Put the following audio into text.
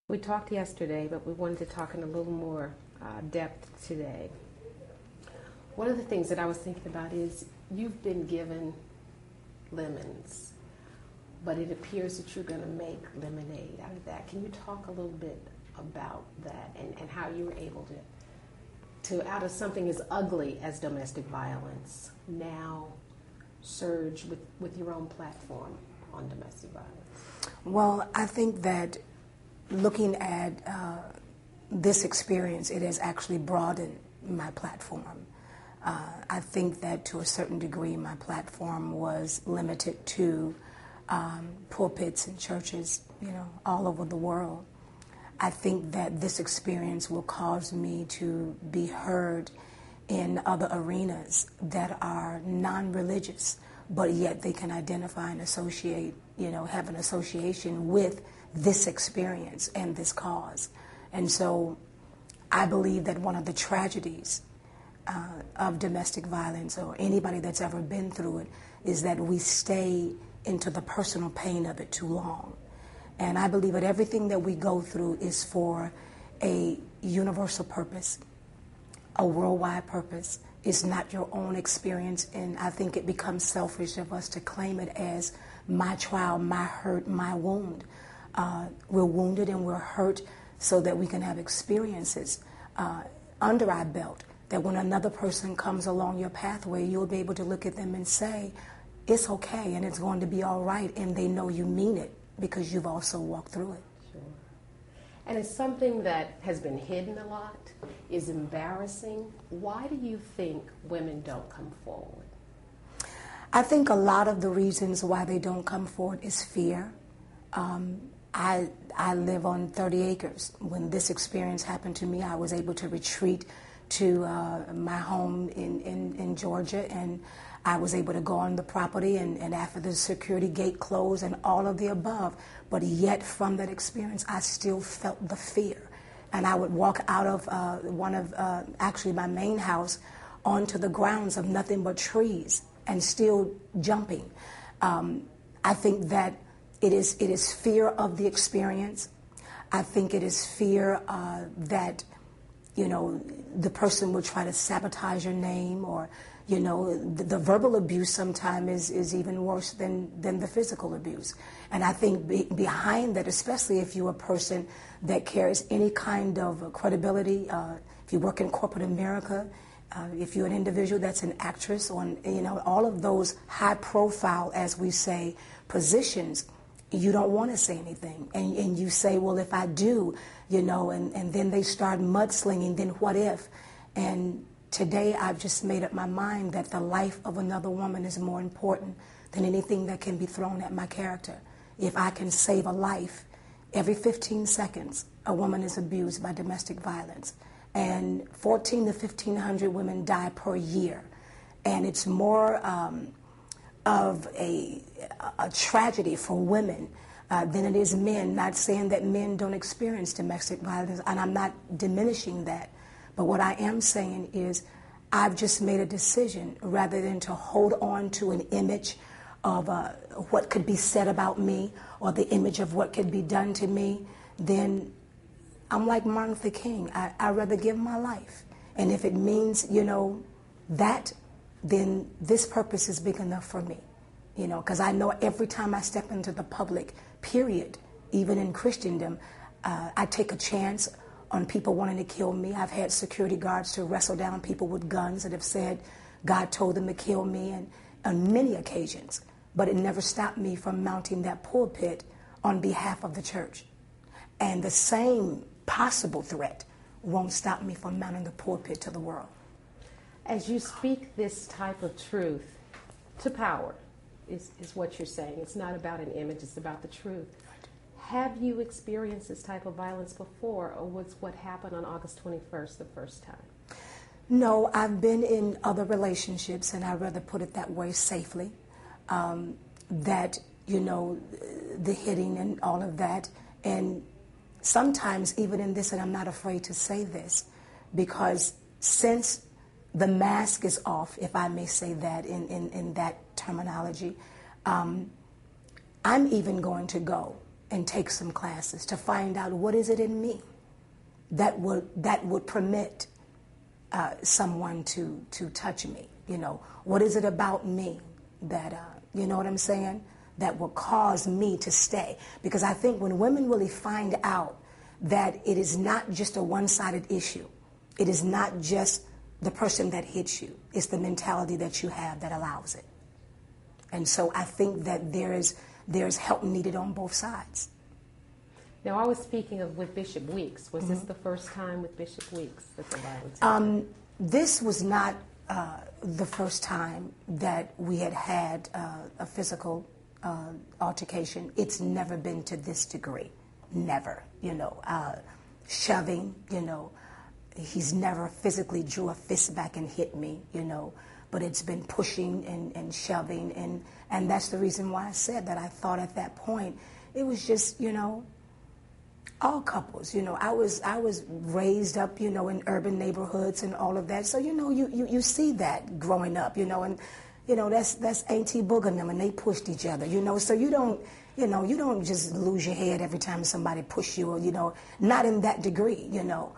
We talked yesterday, but we wanted to talk in a little more depth today. One of the things that I was thinking about is you've been given lemons, but it appears that you're going to make lemonade out of that. Can you talk a little bit about that and how you were able to out of something as ugly as domestic violence, now surge with your own platform on domestic violence? Well, I think that looking at this experience, it has actually broadened my platform. I think that to a certain degree, my platform was limited to pulpits and churches, all over the world. I think that this experience will cause me to be heard in other arenas that are non-religious, but yet they can identify and associate, have an association with this experience and this cause. And so I believe that one of the tragedies of domestic violence, or anybody that's ever been through it, is that we stay into the personal pain of it too long. And I believe that everything that we go through is for a universal purpose, a worldwide purpose. It's not your own experience, and I think it becomes selfish of us to claim it as my trial, my hurt, my wound. We're wounded and we're hurt so that we can have experiences under our belt, that when another person comes along your pathway, you'll be able to look at them and say, it's okay and it's going to be all right, and they know you mean it because you've also walked through it. Sure. And it's something that has been hidden a lot, is embarrassing. Why do you think women don't come forward? I think a lot of the reasons why they don't come forward is fear. I live on 30 acres. When this experience happened to me, I was able to retreat to my home in Georgia, and I was able to go on the property, and after the security gate closed and all of the above, but yet from that experience, I still felt the fear. And I would walk out of actually my main house onto the grounds of nothing but trees and still jumping. I think that it is fear of the experience. I think it is fear that, the person will try to sabotage your name, or, the verbal abuse sometimes is even worse than the physical abuse. And I think behind that, especially if you're a person that carries any kind of credibility, if you work in corporate America, if you're an individual that's an actress, on all of those high profile, as we say, positions, you don't want to say anything. And you say, well, if I do, and then they start mudslinging, then what if? And today I've just made up my mind that the life of another woman is more important than anything that can be thrown at my character. If I can save a life, every 15 seconds, a woman is abused by domestic violence. And 1,400 to 1,500 women die per year. And it's more of a tragedy for women than it is men. Not saying that men don't experience domestic violence, and I'm not diminishing that. But what I am saying is I've just made a decision, rather than to hold on to an image of what could be said about me, or the image of what could be done to me, then I'm like Martin Luther King. I'd rather give my life. And if it means, that, then this purpose is big enough for me. Because I know every time I step into the public, period, even in Christendom, I take a chance on people wanting to kill me. I've had security guards to wrestle down people with guns that have said God told them to kill me, and on many occasions. But it never stopped me from mounting that pulpit on behalf of the church. And the same possible threat won't stop me from mounting the pulpit to the world. As you speak this type of truth to power, is what you're saying. It's not about an image, it's about the truth. Have you experienced this type of violence before, or was what happened on August 21st the first time? No, I've been in other relationships, and I'd rather put it that way, safely. That, the hitting and all of that. And sometimes, even in this, and I'm not afraid to say this, because since the mask is off, if I may say that in that terminology, I'm even going to go and take some classes to find out what is it in me that would permit someone to touch me. You know, what is it about me that, you know what I'm saying, that will cause me to stay? Because I think when women really find out that it is not just a one-sided issue, it is not just the person that hits you, it's the mentality that you have that allows it. And so I think that there's help needed on both sides. Now, I was speaking of with Bishop Weeks. Was this the first time with Bishop Weeks that the Bible teacher? This was not the first time that we had a physical altercation. It's never been to this degree. Never, you know. Shoving, you know. He's never physically drew a fist back and hit me, you know. But it's been pushing and shoving. And that's the reason why I said that I thought at that point it was just, you know, all couples. You know, I was raised up, you know, in urban neighborhoods and all of that. So, you know, you see that growing up, you know, and, you know, that's Auntie Booger and them, and they pushed each other, you know. So you don't just lose your head every time somebody push you, or, you know, not in that degree, you know.